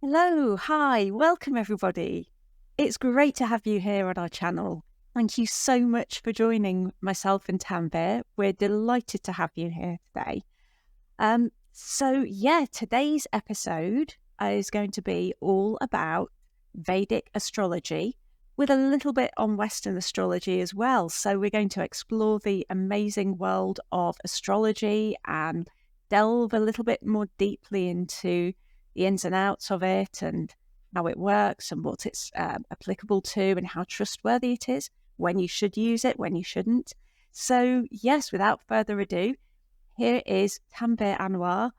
Hello, hi, welcome everybody. It's great to have you here on our channel. Thank you so much for joining myself and Tanvir. We're delighted to have you here today. Today's episode is going to be all about Vedic astrology with a little bit on Western astrology as well. So we're going to explore the amazing world of astrology and delve a little bit more deeply into the ins and outs of it and how it works and what it's applicable to and how trustworthy it is, when you should use it, when you shouldn't. So yes, without further ado, here is Tanvir Anwar,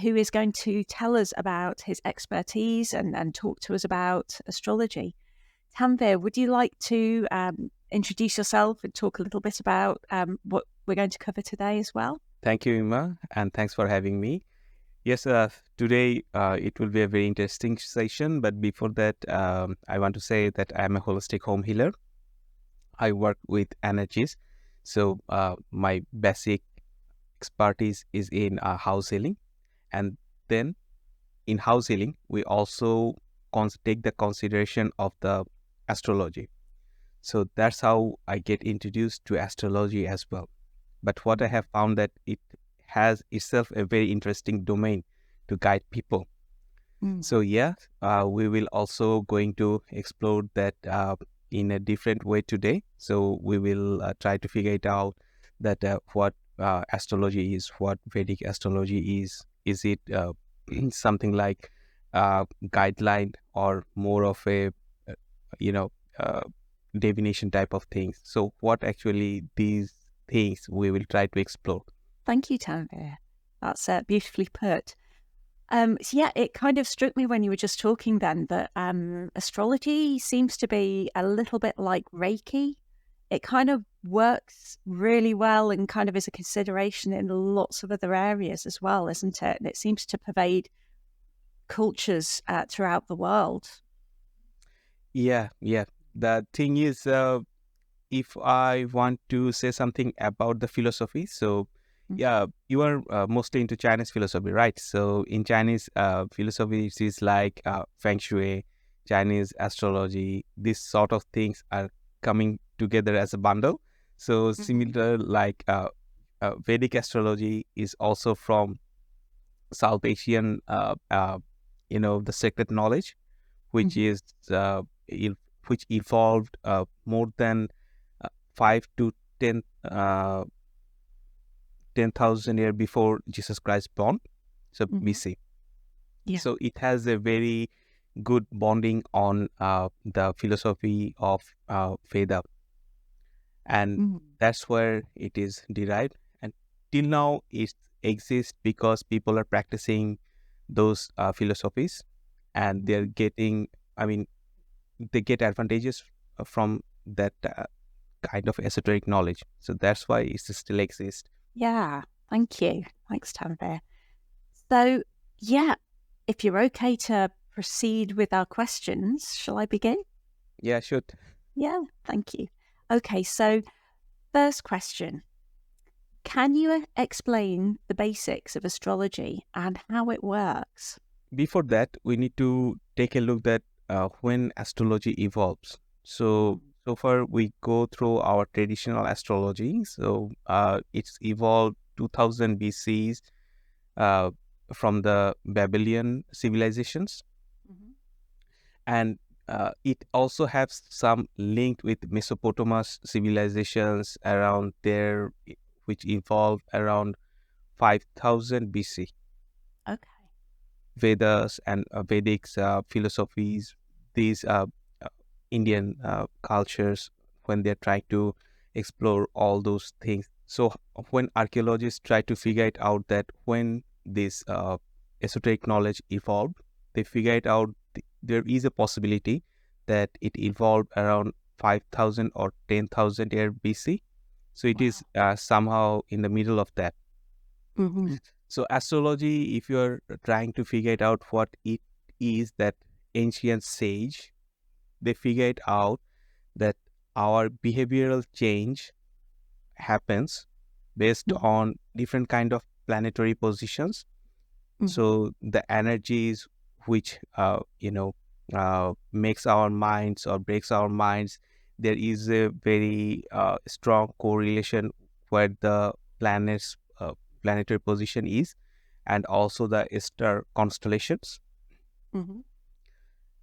who is going to tell us about his expertise and talk to us about astrology. Tanvir, would you like to introduce yourself and talk a little bit about what we're going to cover today as well? Thank you, Ima, and thanks for having me. Yes, today it will be a very interesting session, but before that, I want to say that I'm a holistic home healer. I work with energies, so my basic expertise is in house healing, and then in house healing, we also take the consideration of the astrology. So that's how I get introduced to astrology as well. But what I have found that it has itself a very interesting domain to guide people. So we will also going to explore that in a different way today. So we will try to figure it out that what astrology is, what Vedic astrology is. Is it something like guideline or more of a uh, you know uh, divination type of things? So what actually these things we will try to explore. Thank you, Tanvir. That's beautifully put. It kind of struck me when you were just talking then that astrology seems to be a little bit like Reiki. It kind of works really well and kind of is a consideration in lots of other areas as well, isn't it? And it seems to pervade cultures throughout the world. Yeah. The thing is, if I want to say something about the philosophy, so Mm. yeah, you are mostly into Chinese philosophy, right? So in Chinese philosophy, it is like Feng Shui, Chinese astrology. These sort of things are coming together as a bundle. So Mhm. similar, like Vedic astrology is also from South Asian, the sacred knowledge, which Mhm. is which evolved more than 5 to 10 10,000 years before Jesus Christ born, so Mhm. BC. Yeah. So it has a very good bonding on the philosophy of Veda, and Mhm. that's where it is derived. And till now, it exists because people are practicing those philosophies, and they're Mhm. getting. I mean, they get advantages from that kind of esoteric knowledge. So that's why it still exists. Yeah. Thank you. Thanks, Tanvir. So, yeah, if you're okay to proceed with our questions, shall I begin? Yeah, sure. Yeah, thank you. Okay, so first question. Can you explain the basics of astrology and how it works? Before that, we need to take a look at when astrology evolves. So, Mm. so far we go through our traditional astrology. So, it's evolved 2000 BCs uh, from the Babylonian civilizations, Mhm. and it also has some link with Mesopotamous civilizations around there, which evolved around 5000 BC. Okay. Vedas and Vedic philosophies, these uh, Indian cultures, when they're trying to explore all those things. So when archaeologists try to figure it out that when this esoteric knowledge evolved, they figure it out there is a possibility that it evolved around 5,000 or 10,000 year BC. So it is Wow. somehow in the middle of that. Hmm. So astrology, if you're trying to figure it out what it is that ancient sage, they figure it out that our behavioral change happens based Hmm. on different kind of planetary positions. Hmm. So the energies which makes our minds or breaks our minds. There is a very strong correlation where the planetary position is, and also the star constellations. Mm-hmm.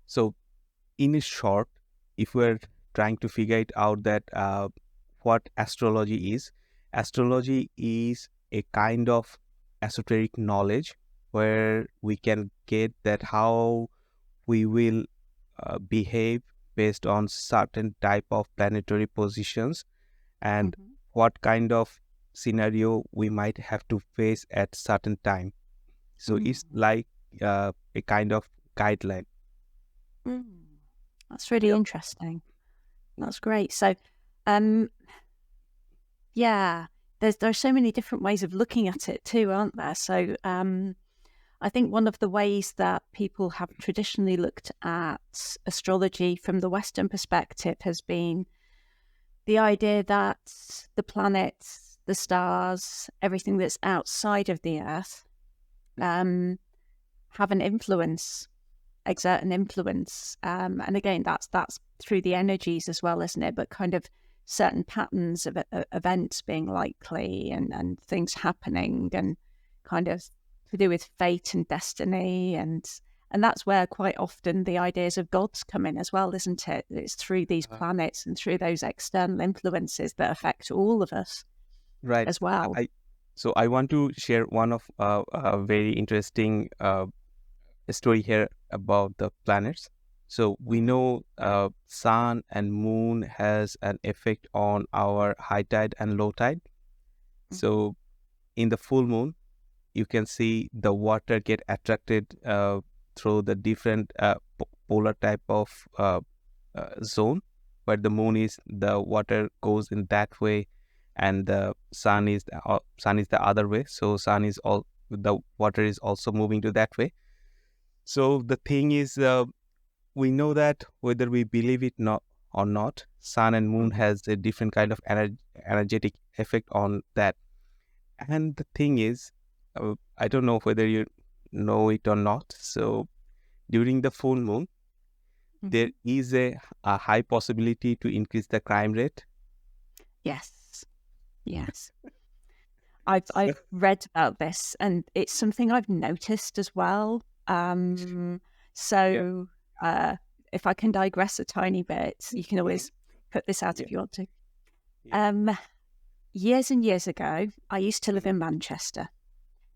So in short, if we're trying to figure it out that what astrology is a kind of esoteric knowledge where we can get that how we will behave based on certain type of planetary positions, and Mm-hmm. what kind of scenario we might have to face at certain time. So it's Mm. like a kind of guideline. Mm. That's really Yep. interesting. That's great. So, um, yeah, there's so many different ways of looking at it too, aren't there? So, I think one of the ways that people have traditionally looked at astrology from the Western perspective has been the idea that the planets, the stars, everything that's outside of the Earth, um, have an influence, exert an influence. And again, that's through the energies as well, isn't it? But kind of certain patterns of events being likely, and things happening, and kind of to do with fate and destiny, and that's where quite often the ideas of gods come in as well, isn't it? It's through these Uh, planets and through those external influences that affect all of us right. as well. So I want to share one of a very interesting story here about the planets. So we Mm-hmm. know sun and moon has an effect on our high tide and low tide. Mm-hmm. So in the full moon, you can see the water get attracted through the different polar type of zone, where the moon is, the water goes in that way, and the sun is the other way. So sun is all, the water is also moving to that way. So the thing is, we know that whether we believe it not or not, sun and moon Mm-hmm. has a different kind of energetic effect on that. And the thing is, I don't know whether you know it or not. So during the full moon, Mm-hmm. there is a high possibility to increase the crime rate. Yes. Yes. I've read about this, and it's something I've noticed as well. Yeah, So uh, if I can digress a tiny bit, you can mhm, always put this out yeah, if you want to. yeah, Um, Years and years ago, I used to live mhm, in Manchester,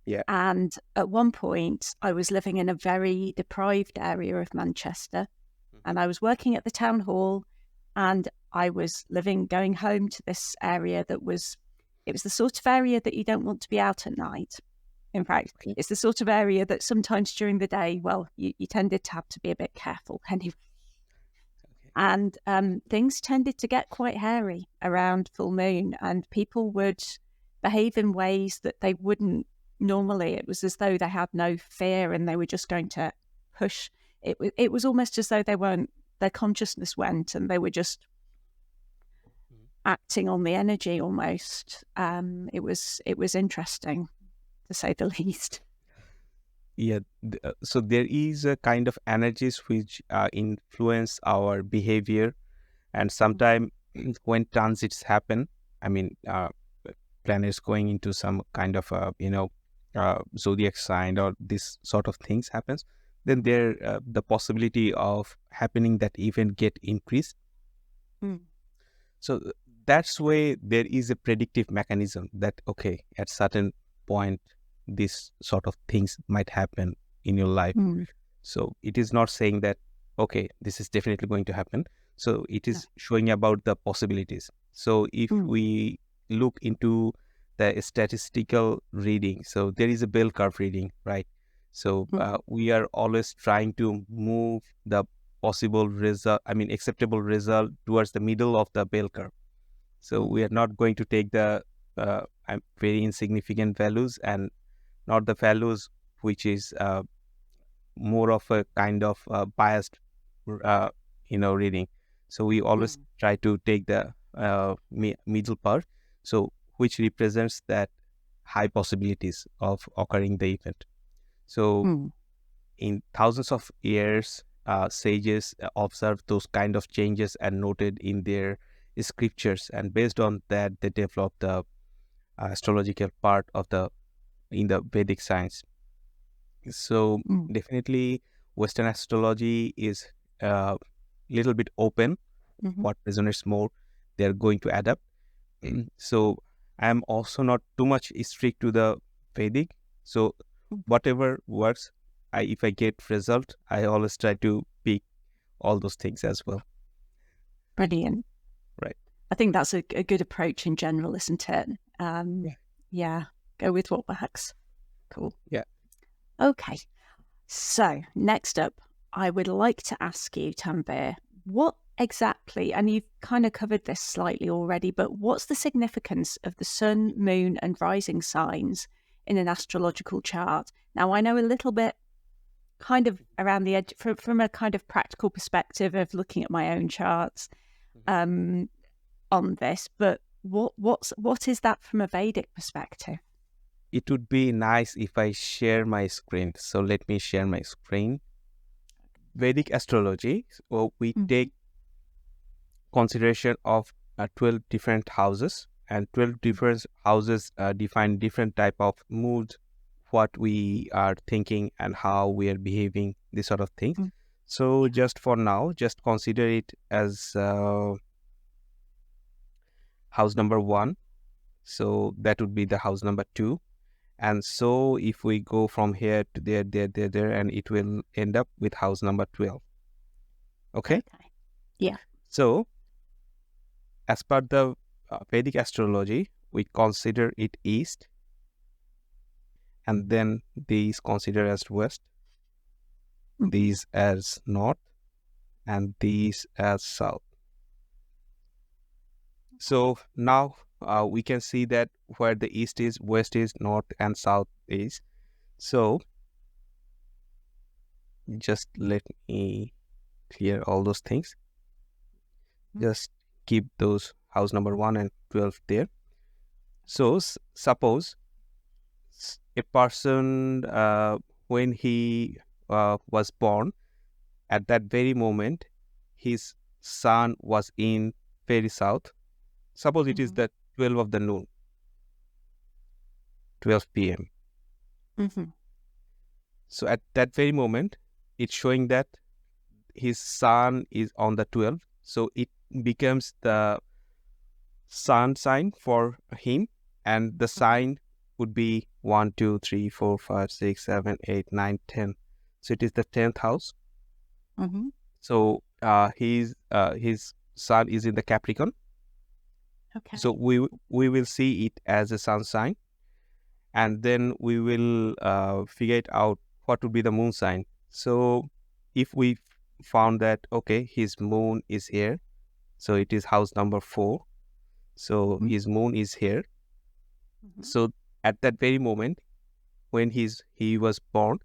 yeah, and at one point, I was living in a very deprived area of Manchester, mhm, and I was working at the town hall, and I was going home to this area it was the sort of area that you don't want to be out at night. In fact, okay, it's the sort of area that sometimes during the day, well, you tended to have to be a bit careful anyway. okay, And things tended to get quite hairy around full moon, and people would behave in ways that they wouldn't normally. It was as though they had no fear and they were just going to push. It was almost as though they weren't, their consciousness went and they were just mhm. acting on the energy almost. It was interesting to say the least. Yeah. So there is a kind of energies which influence our behavior, and sometimes when transits happen, I mean, planets going into some kind of zodiac sign or this sort of things happens, then there the possibility of happening that event get increased. Mm. So that's why there is a predictive mechanism that okay, at certain point this sort of things might happen in your life. Mm. So it is not saying that okay, this is definitely going to happen. So it No. is showing about the possibilities. So if Mm. we look into the statistical reading, so there is a bell curve reading, right? So Mm. we are always trying to move the possible result, I mean acceptable result, towards the middle of the bell curve. So we Mm. are not going to take the very insignificant values, and not the values which is more of a kind of biased uh, reading. So we always Mm. try to take the middle part, so which represents that high possibilities of occurring the event. So Mm. in thousands of years, sages observed those kind of changes and noted in their scriptures, and based on that, they developed the astrological part of the in the Vedic science. So Mm. definitely, Western astrology is a little bit open. Mm-hmm. What resonates more, they are going to adapt. So I'm also not too much strict to the Vedic. So whatever works, if I get result, I always try to pick all those things as well. Brilliant. Right. I think that's a good approach in general, isn't it? Yeah. Yeah, go with what works. Cool. Yeah. Okay. So next up, I would like to ask you, Tanvir, what exactly, and you've kind of covered this slightly already, but what's the significance of the sun, moon, and rising signs in an astrological chart? Now, I know a little bit kind of around the edge from a kind of practical perspective of looking at my own charts on this, but what is that from a Vedic perspective? It would be nice if I share my screen. So let me share my screen. Vedic astrology, so we Mhm. take consideration of 12 different houses, and 12 different houses define different type of moods, what we are thinking and how we are behaving, this sort of things. Mm. So Yeah. just for now, just consider it as house number 1. So that would be the house number 2. And so if we go from here to there, and it will end up with house number 12. Okay. Okay. Yeah. So as per the Vedic astrology, we consider it east, and then these consider as west, Mhm. these as north, and these as south. So now we can see that where the east is, west is, north, and south is. So just let me clear all those things. Just keep those house number 1 and 12 there. So suppose a person, when he was born, at that very moment, his sun was in very south. Suppose it is Mhm. the 12 of the noon, 12 p.m. Mhm. So at that very moment, it's showing that his sun is on the 12. So it becomes the sun sign for him, and the Mhm. sign would be 1, 2, 3, 4, 5, 6, 7, 8, 9, 10. So it is the 10th house. Mhm. So his sun is in the Capricorn. So Okay. we will see it as a sun sign, and then we will figure it out what would be the moon sign. So if we found that okay, his moon is here, so it is house number 4. So Mhm. his moon is here. Mhm. So at that very moment when he was born,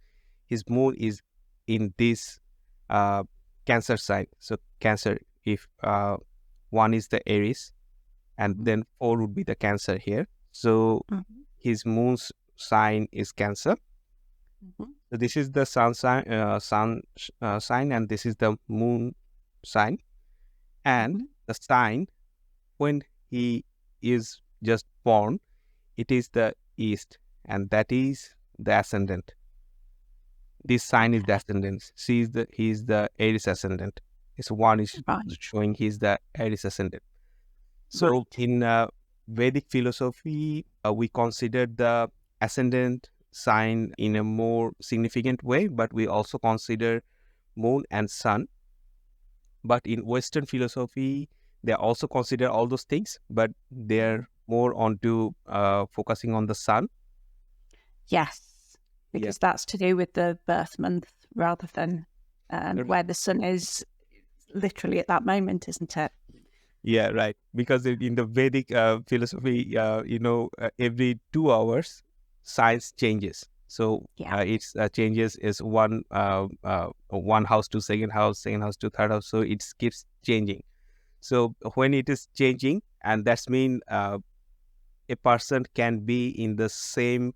his moon is in this uh, Cancer sign. So Cancer, if 1 is the Aries, and Mhm. then 4 would be the Cancer here. So Mhm. his moon's sign is Cancer. Mhm. So this is the sign, and this is the moon sign. And Mhm. the sign when he is just born, it is the east, and that is the ascendant. This sign is the Okay. ascendant. He is the Aries ascendant. This one is Right. showing he is the Aries ascendant. So Right. in Vedic philosophy, we consider the ascendant sign in a more significant way, but we also consider moon and sun. But in Western philosophy, they also consider all those things, but Mhm. they're more onto focusing on the sun. Yes, Yeah, because that's to do with the birth month rather than right. where the sun is literally at that moment, isn't it? Yeah, right. Because in the Vedic philosophy, every 2 hours, science changes. So Yeah. it's changes is one house to second house to third house. So it keeps changing. So when it is changing, and that's mean a person can be in the same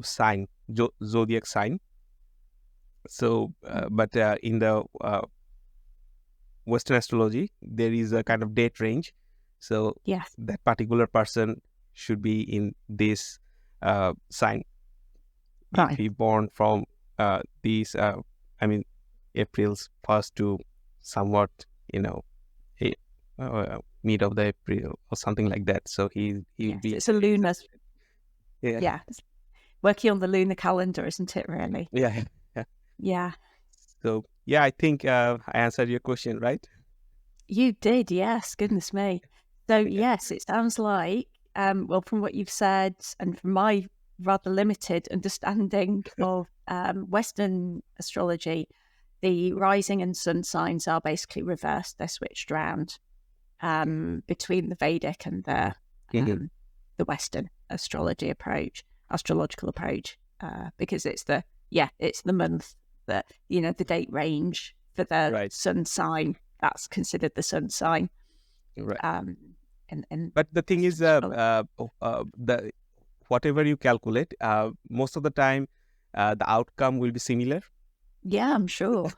sign, zodiac sign, So, but in the Western astrology, there is a kind of date range. So Yes. that particular person should be in this sign. If Right. he born from these, I mean, April's first to somewhat, you know, a, mid of the April or something like that. So he will Yes. be It's a lunar. yeah Yeah. It's working on the lunar calendar, isn't it, really? yeah yeah. Yeah. So yeah, I think I answered your question, right? You did, yes. Goodness me. So Yeah. yes, it sounds like, well, from what you've said and from my rather limited understanding of Western astrology, the rising and sun signs are basically reversed. They're switched around between the Vedic and Mhm. the Western astrological approach, because it's the month that the date range for the Right, sun sign that's considered the sun sign right. um, in But the thing Western is, astrology. the whatever you calculate, most of the time, the outcome will be similar. Yeah, I'm sure.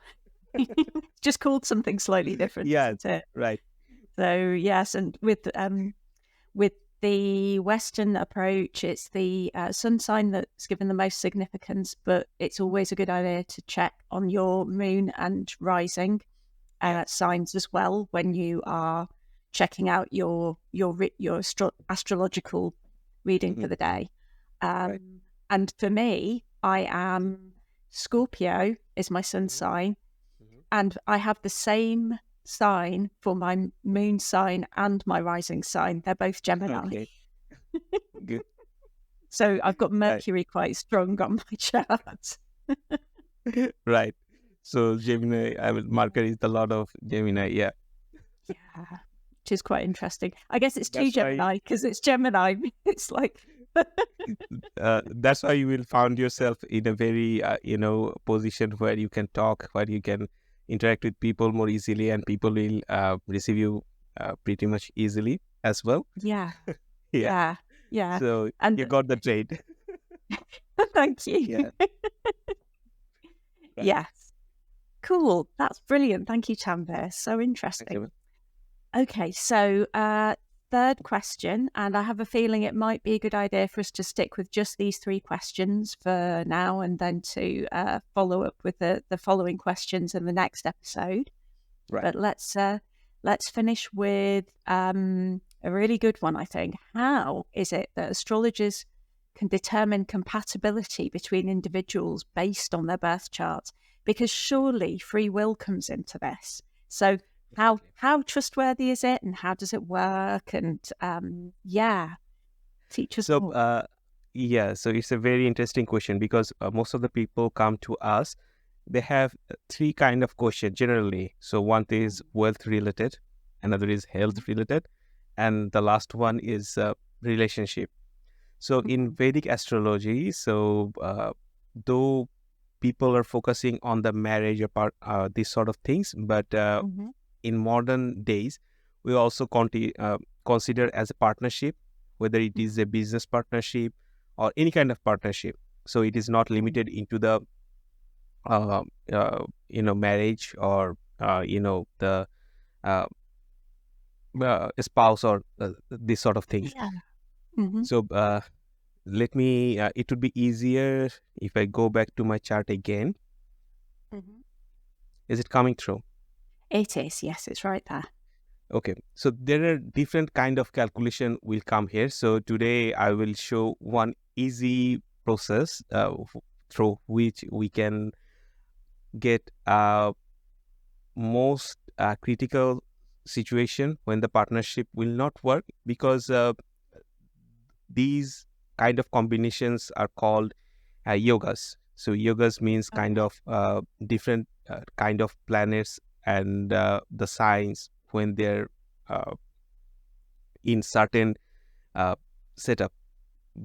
Just called something slightly different, Yeah, isn't it? right. So yes, and with the Western approach, it's the sun sign that's given the most significance, but it's always a good idea to check on your moon and rising Yeah. signs as well when you are checking out your astrological reading Hmm. for the day. Right. And for me, I am Scorpio is my sun Hmm. sign, Hmm. and I have the same sign for my moon sign and my rising sign. They're both Gemini. Okay. Good. So I've got Right. Mercury quite strong on my chart. Right. So Gemini, I mean, Mercury is the lord of Gemini. Yeah. Yeah, which is quite interesting. I guess it's two That's why. Gemini because it's Gemini. It's like, That's why you will find yourself in a very position where you can talk, where you can interact with people more easily, and people will receive you pretty much easily as well. yeah, Yeah. yeah, yeah. So you And got the trade. thank you. Yeah. Right. Yes, cool. That's brilliant. Thank you, Tanvir. So interesting. Okay. Okay, so third question, and I have a feeling it might be a good idea for us to stick with just these three questions for now, and then to follow up with the following questions in the next episode. Right. But let's finish with a really good one. I think. How is it that astrologers can determine compatibility between individuals based on their birth charts? Because surely free will comes into this. So Definitely. how trustworthy is it, and how does it work? And yeah, teach us So, more. yeah, so it's a very interesting question because most of the people come to us, they have three kind of question generally. So one is wealth related, another is health related, and the last one is relationship. So in Mhm, Vedic astrology, so though people are focusing on the marriage apart, these sort of things, but mhm, in modern days, we also consider as a partnership, whether it is a mhm, business partnership or any kind of partnership. So it is not mhm. limited into the marriage or the uh, spouse or this sort of things. Yeah. Mhm, So let me. It would be easier if I go back to my chart again. mhm. Is it coming through? It is. Yes, it's right there. Okay, so there are different kind of calculation will come here. So today I will show one easy process through which we can get most critical situation when the partnership will not work because these kind of combinations are called yogas. So yogas means kind Okay. of different kind of planets and the signs when they're uh, in certain uh, setup,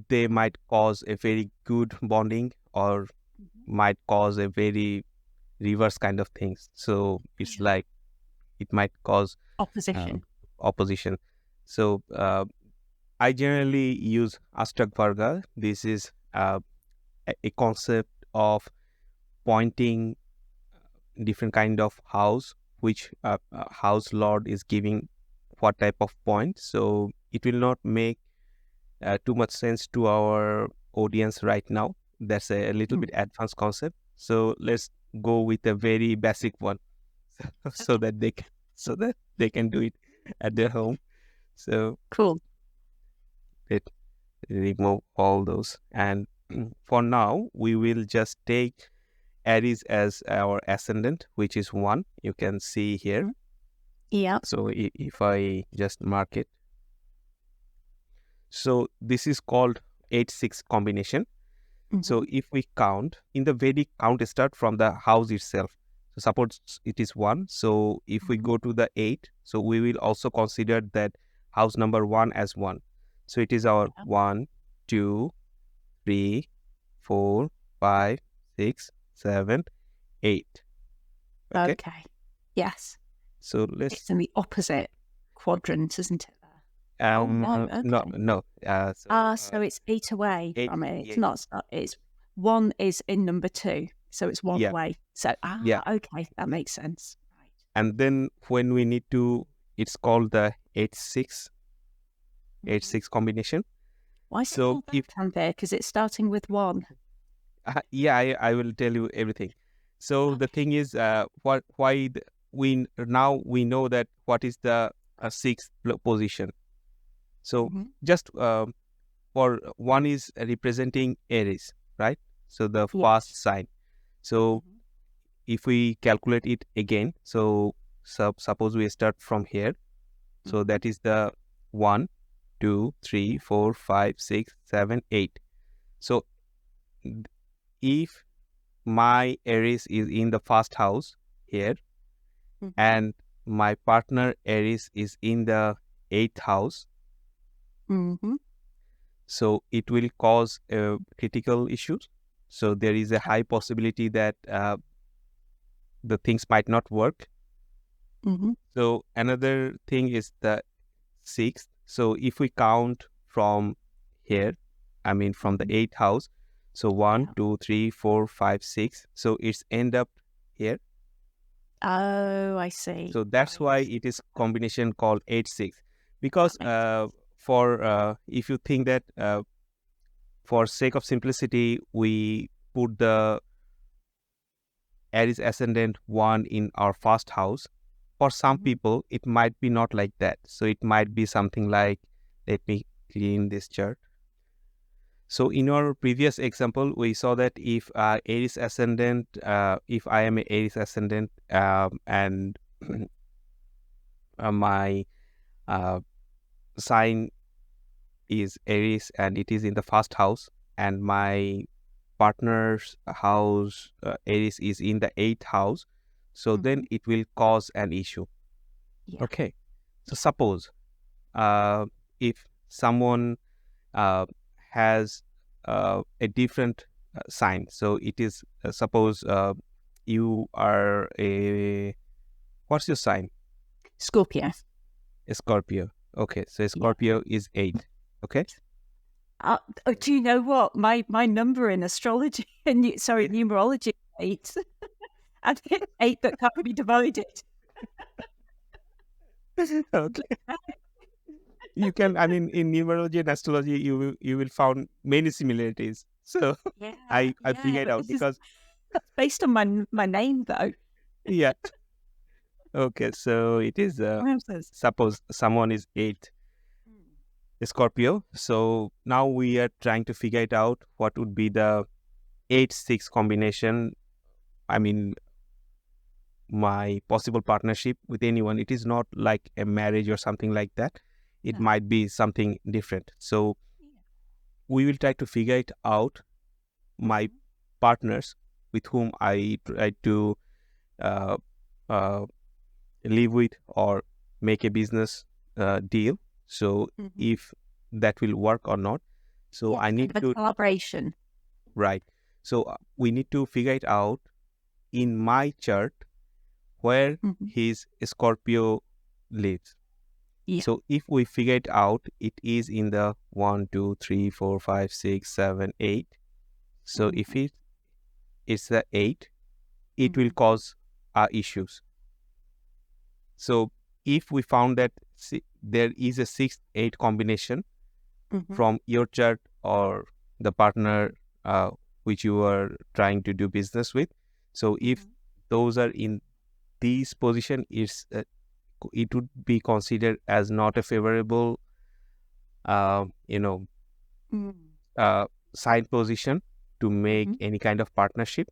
they might cause a very good bonding or Mhm. might cause a very reverse kind of things. So it's Yeah. like it might cause uh, Opposition. opposition. So I generally use Ashtak Varga. This is a concept of pointing different kind of house, which house lord is giving what type of point. So it will not make too much sense to our audience right now. That's a little bit advanced concept. So let's go with a very basic one, so that they can do it at their home. So Cool. let remove all those, and for now we will just take Aries as our ascendant, which is 1. You can see here. Yeah. So if I just mark it, so this is called 8-6 combination. So if we count in the Vedic, count start from the house itself. So suppose it is 1. So if we go to the 8, so we will also consider that house number 1 as 1. So it is our 1, 2, 3, 4, 5, 6, 7, 8. Okay. Okay. Yes. So It's let's in the opposite quadrant, isn't it? There. Okay. no. So it's 8 away 8, from it. It's yeah, not. It's 1 is in number 2, so it's 1 yeah, away. So yeah. okay, that makes sense. Right. And then when we need to, it's called the 8-6 combination. Why is it So called if that, Tanvir? Because it's starting with 1. yeah, I will tell you everything. So the thing is, we now we know that what is the sixth position. So just for 1 is representing Aries, right? So the first sign. So if we calculate it again, so suppose we start from here. So that is the 1, 2, 3, 4, 5, 6, 7, 8. So if my Aries is in the first house here, and my partner Aries is in the 8th house, so it will cause critical issues. So there is a high possibility that the things might not work. So another thing is the 6th. So if we count from here, I mean from the 8th house, so 1, 2, 3, 4, 5, 6. So it's end up here. Oh, I see. So that's why it is combination called 8-6. Because for if you think that for sake of simplicity, we put the Aries ascendant 1 in our first house. For some people, it might be not like that. So it might be something like, let me clean this chart. So in our previous example, we saw that if Aries ascendant, if I am an Aries ascendant and my sign is Aries and it is in the first house, and my partner's house Aries is in the 8th house, so then it will cause an issue. Okay, so suppose if someone has a different sign, so it is suppose you are what's your sign? Scorpio. A Scorpio. Okay, so Scorpio is 8. Okay. Do you know what my number in astrology and numerology is 8? And it's 8 that can't be divided. Okay. You can, I mean, in numerology and astrology, you will find many similarities. So I figured out because that's based on my name though. Yeah. Okay, so it is suppose someone is 8 Scorpio. So now we are trying to figure it out what would be the 8-6 combination. I mean, my possible partnership with anyone. It is not like a marriage or something like that. It might be something different. So we will try to figure it out. My partners with whom I try to live with or make a business deal. So if that will work or not. So I need to collaboration. Right. So we need to figure it out in my chart where his Scorpio lives. So if we figure it out, it is in the 1, 2, 3, 4, 5, 6, 7, 8. So if it's the 8, it will cause issues. So if we found that there is a 6-8 combination from your chart or the partner which you are trying to do business with, so if those are in these position, it would be considered as not a favorable you know side position to make any kind of partnership,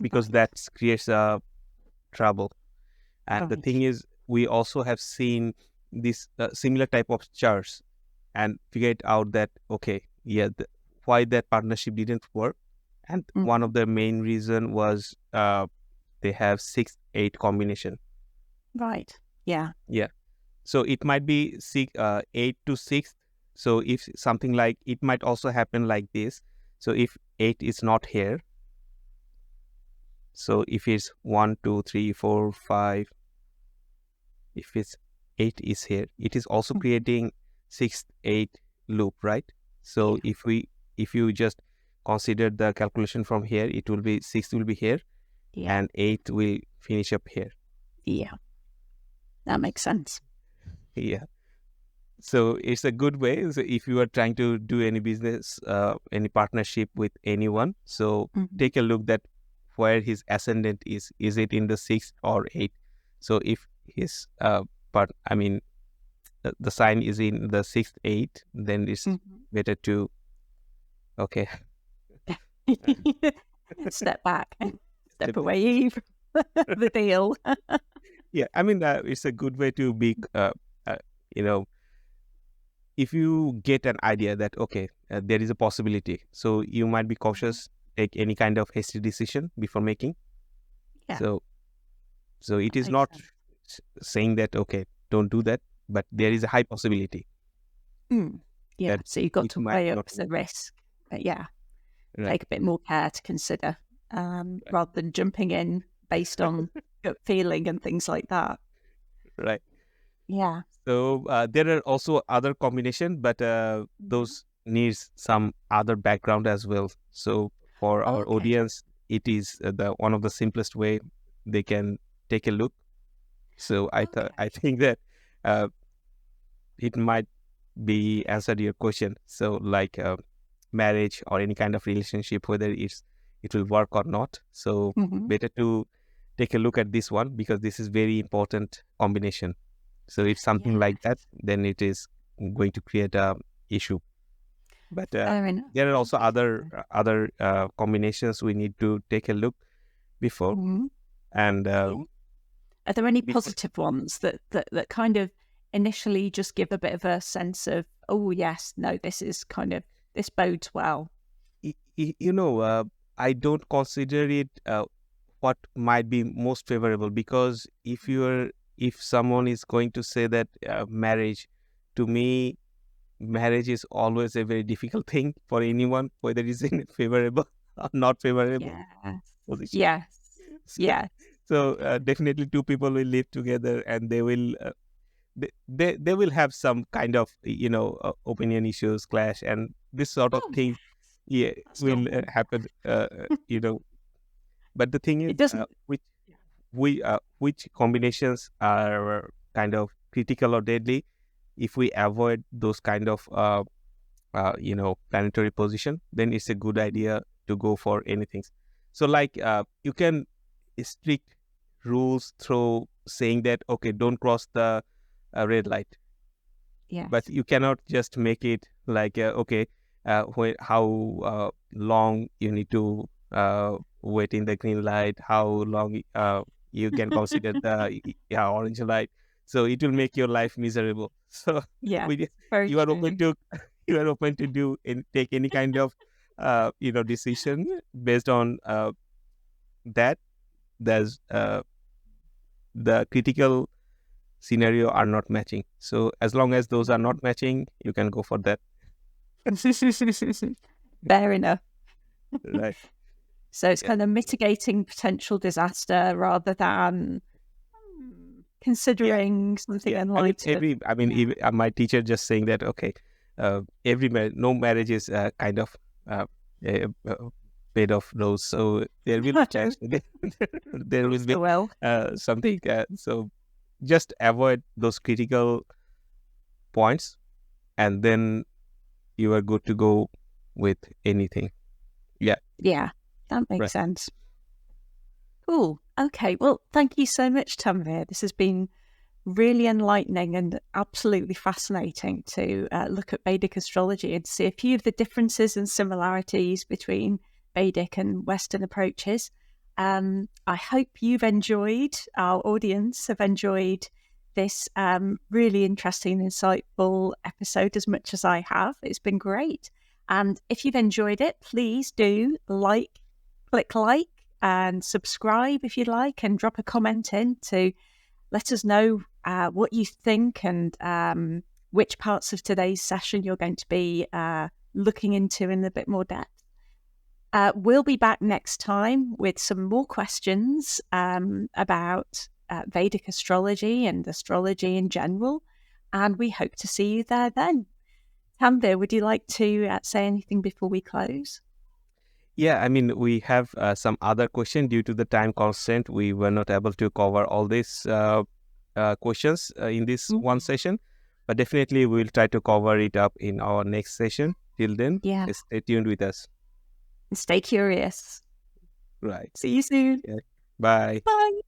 because that creates a trouble. And the thing is, we also have seen this similar type of charts and figured out that, okay, yeah, why that partnership didn't work. And one of the main reason was they have 6-8 combination. Right. Yeah. Yeah. So it might be 8 to 6. So if something like, it might also happen like this. So if 8 is not here, so if it's 1, 2, 3, 4, 5, if it's 8 is here, it is also creating 6-8 loop, right? So if you just consider the calculation from here, it will be 6 will be here, and 8 will finish up here. Yeah. That makes sense. Yeah. So it's a good way. So if you are trying to do any business, any partnership with anyone, so take a look that where his ascendant is. Is it in the 6 or 8? So if his the sign is in the 6th, 8, then it's better to step back, step away from the deal. Yeah, it's a good way to be, if you get an idea that, okay, there is a possibility, so you might be cautious, take any kind of hasty decision before making. Yeah. So it is not saying that, okay, don't do that, but there is a high possibility. Yeah, so you've got to weigh up the work. risk. But yeah, Right. take a bit more care to consider, rather than jumping in based on gut feeling and things like that. Right. Yeah. So there are also other combination, but those needs some other background as well. So for our audience, it is the one of the simplest way they can take a look. So I think that it might be answered your question. So like marriage or any kind of relationship, whether it will work or not. So better to take a look at this one, because this is very important combination. So if something like that, then it is going to create a issue. But there are also other combinations we need to take a look before. And are there any positive ones that kind of initially just give a bit of a sense of, oh yes, no, this bodes well? I don't consider it what might be most favorable, because if someone is going to say that marriage, to me, marriage is always a very difficult thing for anyone, whether it's in favorable or not favorable position. Yes. Yes. So definitely two people will live together, and they will they will have some kind of opinion issues, clash, and this sort of thing will happen. But the thing is, It doesn't. which combinations are kind of critical or deadly. If we avoid those kind of planetary position, then it's a good idea to go for anything. So like you can strict rules through saying that, okay, don't cross the red light. Yes. But you cannot just make it like how long you need to wait in the green light, how long you can consider the orange light. So it will make your life miserable. So Yeah, you are open to do and take any kind of decision based on that. There's the critical scenario are not matching. So as long as those are not matching, you can go for that. Fair enough. Right. So it's kind of mitigating potential disaster rather than considering something unlikely. My teacher just saying that, okay, no marriage is kind of made of rose. So there will True. there will be Well, something. So just avoid those critical points, and then you are good to go with anything. Yeah, yeah, that makes right. sense. Cool. Okay. Well, thank you so much, Tanvir. This has been really enlightening and absolutely fascinating to look at Vedic astrology and see a few of the differences and similarities between Vedic and Western approaches. I hope you've enjoyed, our audience have enjoyed this really interesting, insightful episode as much as I have. It's been great. And if you've enjoyed it, please do click like and subscribe if you'd like, and drop a comment in to let us know what you think and which parts of today's session you're going to be looking into in a bit more depth. We'll be back next time with some more questions about Vedic astrology and astrology in general, and we hope to see you there then. Tanvir, would you like to say anything before we close? Yeah, I mean, we have some other question due to the time constraint. We were not able to cover all these questions in this one session, but definitely we'll try to cover it up in our next session. Till then, Yeah. stay tuned with us. Stay curious. Right. See you soon. Yeah. Bye. Bye.